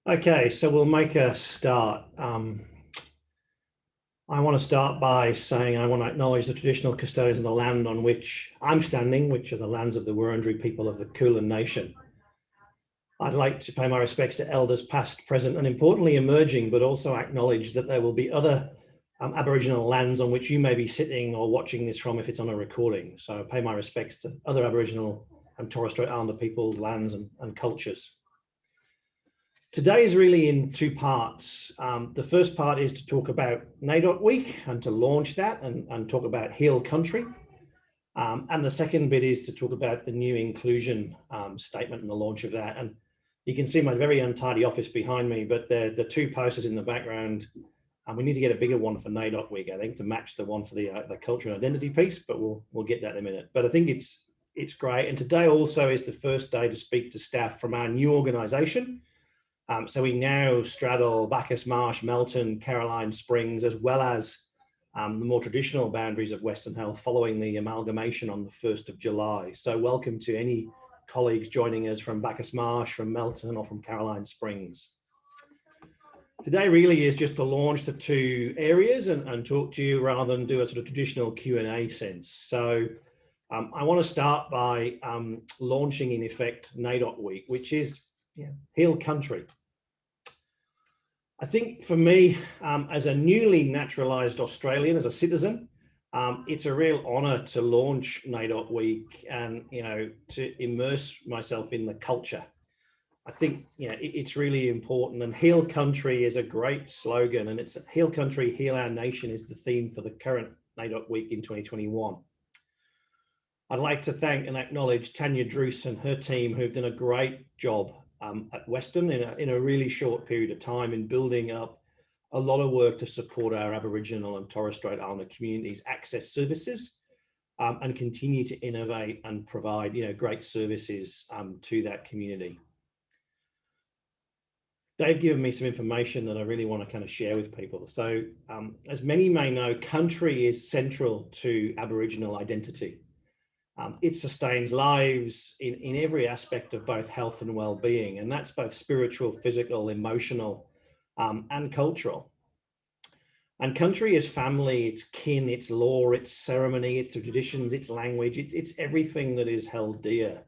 Okay, so we'll make a start. I want to start by saying I want to acknowledge the traditional custodians of the land on which I'm standing, which are the lands of the Wurundjeri people of the Kulin Nation. I'd like to pay my respects to elders past, present, and importantly emerging, but also acknowledge that there will be other Aboriginal lands on which you may be sitting or watching this from if it's on a recording. So I pay my respects to other Aboriginal and Torres Strait Islander peoples, lands, and cultures. Today is really in two parts. The first part is to talk about NAIDOC Week and to launch that and talk about Heal Country. And the second bit is to talk about the new inclusion statement and the launch of that. And you can see my very untidy office behind me, but the two posters in the background, and we need to get a bigger one for NAIDOC Week, I think, to match the one for the culture and identity piece, but we'll get that in a minute. But I think it's great. And today also is the first day to speak to staff from our new organisation. So we now straddle Bacchus Marsh, Melton, Caroline Springs, as well as the more traditional boundaries of Western Health following the amalgamation on the 1st of July. So welcome to any colleagues joining us from Bacchus Marsh, from Melton, or from Caroline Springs. Today really is just to launch the two areas and talk to you rather than do a sort of traditional Q&A sense. So I want to start by launching, in effect, NAIDOC Week, which is Heal Country. I think for me, as a newly naturalised Australian, as a citizen, it's a real honour to launch NAIDOC Week and to immerse myself in the culture. I think it's really important, and Heal Country is a great slogan, and it's Heal Country, Heal Our Nation is the theme for the current NAIDOC Week in 2021. I'd like to thank and acknowledge Tanya Druce and her team who've done a great job at Western in a really short period of time in building up a lot of work to support our Aboriginal and Torres Strait Islander communities access services and continue to innovate and provide great services to that community. They've given me some information that I really want to kind of share with people. So as many may know, country is central to Aboriginal identity. It sustains lives in every aspect of both health and well-being, and that's both spiritual, physical, emotional, and cultural. And country is family, it's kin, it's law, it's ceremony, it's traditions, it's language, it's everything that is held dear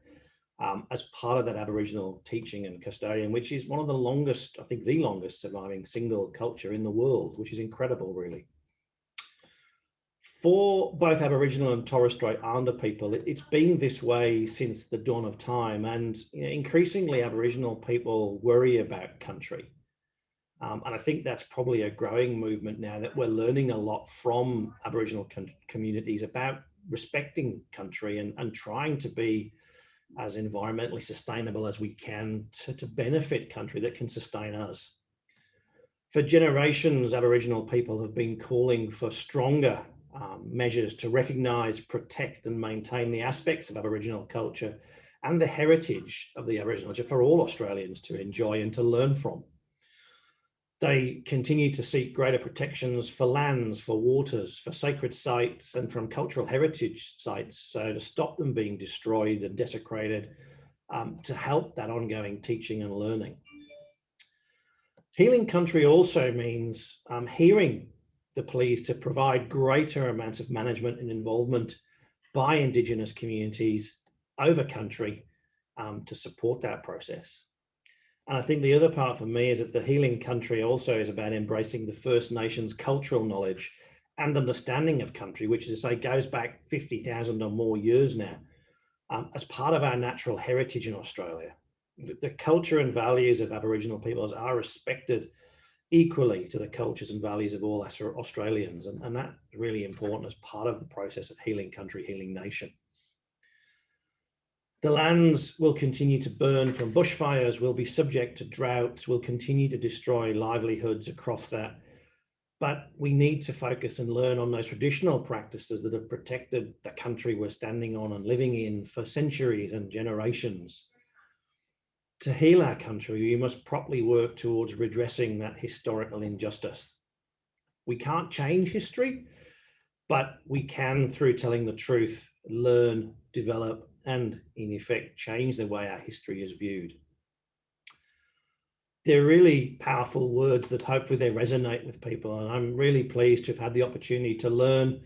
as part of that Aboriginal teaching and custodian, which is one of the longest, I think the longest surviving single culture in the world, which is incredible, really. For both Aboriginal and Torres Strait Islander people, it's been this way since the dawn of time, and increasingly Aboriginal people worry about country. And I think that's probably a growing movement now that we're learning a lot from Aboriginal communities about respecting country and trying to be as environmentally sustainable as we can to benefit country that can sustain us. For generations, Aboriginal people have been calling for stronger measures to recognise, protect and maintain the aspects of Aboriginal culture and the heritage of the Aboriginal culture for all Australians to enjoy and to learn from. They continue to seek greater protections for lands, for waters, for sacred sites and from cultural heritage sites, so to stop them being destroyed and desecrated, to help that ongoing teaching and learning. Healing country also means hearing the pleas to provide greater amounts of management and involvement by Indigenous communities over country to support that process. And I think the other part for me is that the Healing Country also is about embracing the First Nations cultural knowledge and understanding of country, which, as I say, goes back 50,000 or more years now, as part of our natural heritage in Australia. The culture and values of Aboriginal peoples are respected equally to the cultures and values of all Australians. And that's really important as part of the process of Healing Country, Healing Nation. The lands will continue to burn from bushfires, will be subject to droughts, will continue to destroy livelihoods across that. But we need to focus and learn on those traditional practices that have protected the country we're standing on and living in for centuries and generations. To heal our country, we must properly work towards redressing that historical injustice. We can't change history, but we can, through telling the truth, learn, develop, and in effect, change the way our history is viewed. they're really powerful words that hopefully they resonate with people. And I'm really pleased to have had the opportunity to learn,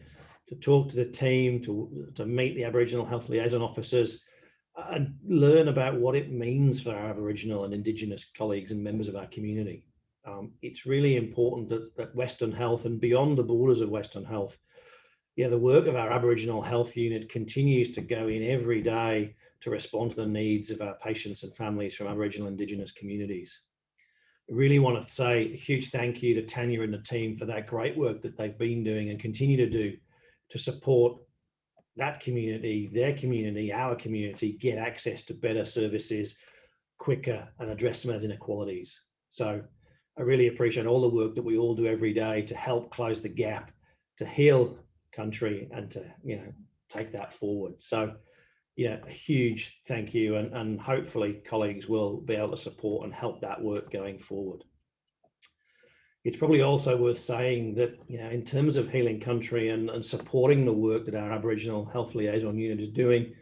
to talk to the team, to meet the Aboriginal Health Liaison officers and learn about what it means for our Aboriginal and Indigenous colleagues and members of our community. It's really important that Western Health and beyond the borders of Western Health, the work of our Aboriginal Health Unit continues to go in every day to respond to the needs of our patients and families from Aboriginal and Indigenous communities. I really want to say a huge thank you to Tanya and the team for that great work that they've been doing and continue to do to support that community, their community, our community, get access to better services quicker and address some of those inequalities. So I really appreciate all the work that we all do every day to help close the gap, to heal country and to take that forward. So a huge thank you, and hopefully colleagues will be able to support and help that work going forward. It's probably also worth saying that in terms of healing country and supporting the work that our Aboriginal Health Liaison Unit is doing,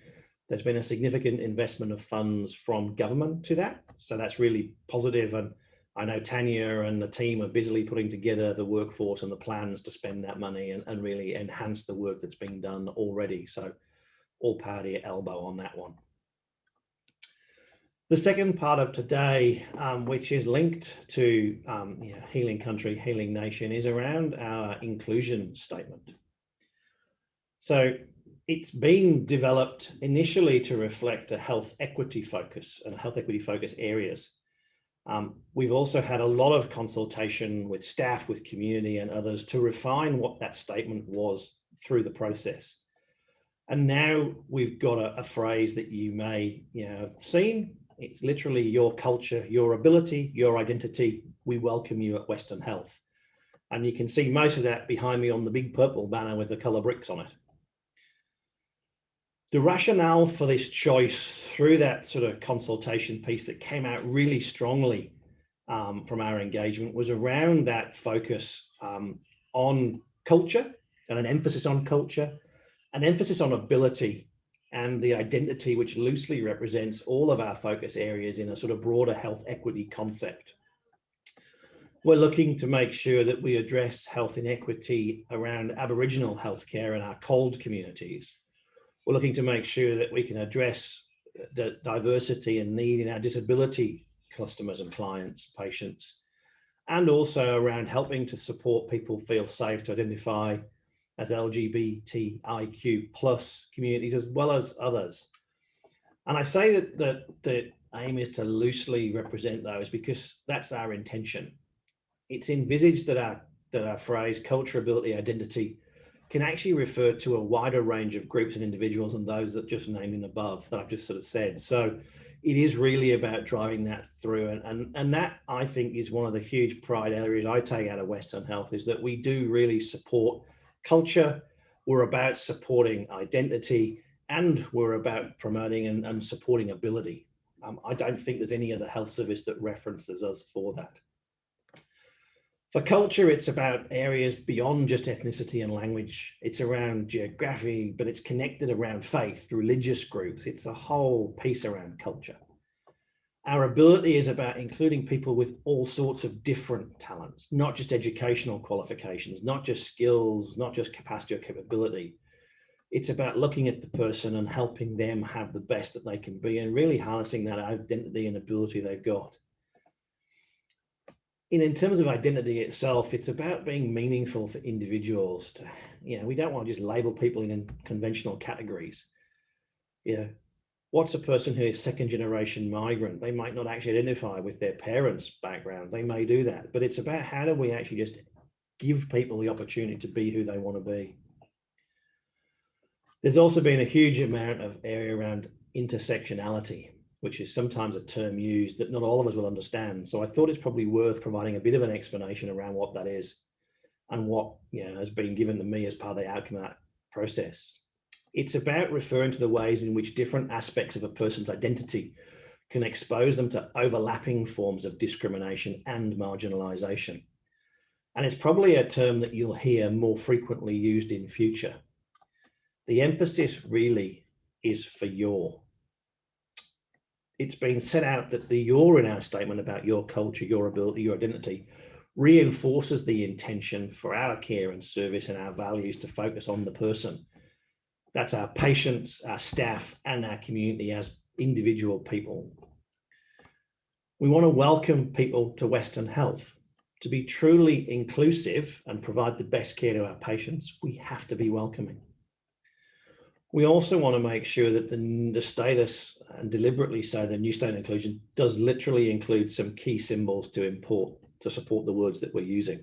there's been a significant investment of funds from government to that. So that's really positive. And I know Tanya and the team are busily putting together the workforce and the plans to spend that money and really enhance the work that's been done already. So all power to your elbow on that one. The second part of today, which is linked to healing country, healing nation, is around our inclusion statement. So it's been developed initially to reflect a health equity focus and health equity focus areas. We've also had a lot of consultation with staff, with community and others to refine what that statement was through the process. And now we've got a phrase that you may have seen. It's literally your culture, your ability, your identity. We welcome you at Western Health. And you can see most of that behind me on the big purple banner with the colour bricks on it. The rationale for this choice through that sort of consultation piece that came out really strongly from our engagement was around that focus on culture and an emphasis on culture, an emphasis on ability, and the identity, which loosely represents all of our focus areas in a sort of broader health equity concept. We're looking to make sure that we address health inequity around Aboriginal healthcare in our cold communities. We're looking to make sure that we can address the diversity and need in our disability customers and clients, patients, and also around helping to support people feel safe to identify as LGBTIQ plus communities as well as others. And I say that the aim is to loosely represent those because that's our intention. It's envisaged that our phrase culture, ability, identity can actually refer to a wider range of groups and individuals than those that just named in above that I've just sort of said. So it is really about driving that through. And that, I think, is one of the huge pride areas I take out of Western Health, is that we do really support culture. We're about supporting identity, and we're about promoting and supporting ability. I don't think there's any other health service that references us for that. For culture, it's about areas beyond just ethnicity and language. It's around geography, but it's connected around faith, religious groups. It's a whole piece around culture. Our ability is about including people with all sorts of different talents, not just educational qualifications, not just skills, not just capacity or capability. It's about looking at the person and helping them have the best that they can be and really harnessing that identity and ability they've got. In terms of identity itself, it's about being meaningful for individuals. We don't want to just label people in conventional categories. What's a person who is second generation migrant? They might not actually identify with their parents' background. They may do that, but it's about how do we actually just give people the opportunity to be who they want to be. There's also been a huge amount of area around intersectionality, which is sometimes a term used that not all of us will understand. So I thought it's probably worth providing a bit of an explanation around what that is and what has been given to me as part of the outcome of that process. It's about referring to the ways in which different aspects of a person's identity can expose them to overlapping forms of discrimination and marginalization. And it's probably a term that you'll hear more frequently used in future. The emphasis really is for your. it's been set out that the your in our statement about your culture, your ability, your identity reinforces the intention for our care and service and our values to focus on the person. That's our patients, our staff, and our community as individual people. We want to welcome people to Western Health. To be truly inclusive and provide the best care to our patients, we have to be welcoming. We also want to make sure that the status, and deliberately so, the new state inclusion does literally include some key symbols to support the words that we're using.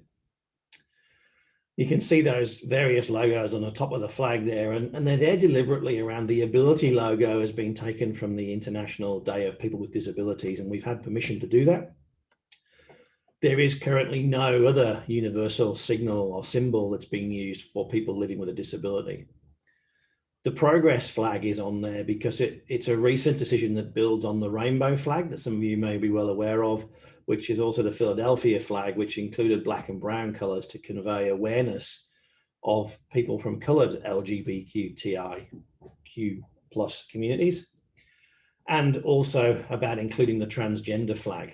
You can see those various logos on the top of the flag there, and they're there deliberately around. The ability logo has been taken from the International Day of People with Disabilities, and we've had permission to do that. There is currently no other universal signal or symbol that's being used for people living with a disability. The progress flag is on there because it's a recent decision that builds on the rainbow flag that some of you may be well aware of, which is also the Philadelphia flag, which included black and brown colors to convey awareness of people from colored LGBTQIQ+ communities, and also about including the transgender flag.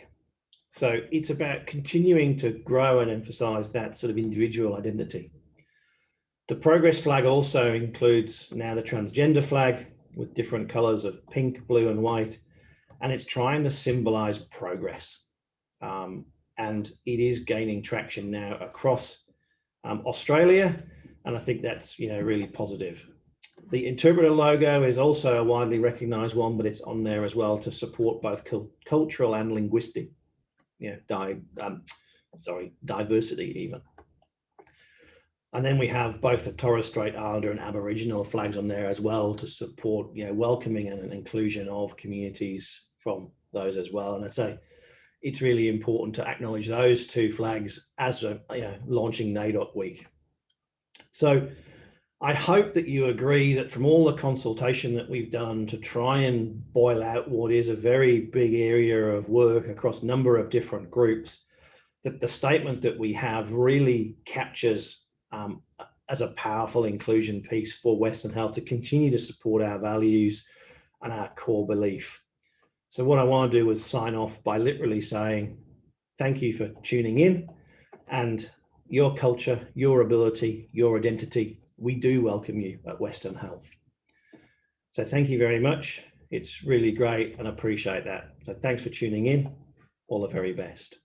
So it's about continuing to grow and emphasize that sort of individual identity. The progress flag also includes now the transgender flag with different colors of pink, blue, and white, and it's trying to symbolize progress. And it is gaining traction now across Australia, and I think that's really positive. The interpreter logo is also a widely recognized one, but it's on there as well to support both cultural and linguistic diversity even. And then we have both the Torres Strait Islander and Aboriginal flags on there as well to support welcoming and an inclusion of communities from those as well. And I'd say it's really important to acknowledge those two flags as launching NAIDOC week. So I hope that you agree that from all the consultation that we've done to try and boil out what is a very big area of work across a number of different groups, that the statement that we have really captures as a powerful inclusion piece for Western Health to continue to support our values and our core belief. So what I want to do is sign off by literally saying, thank you for tuning in, and your culture, your ability, your identity, we do welcome you at Western Health. So thank you very much. It's really great and appreciate that. So thanks for tuning in. All the very best.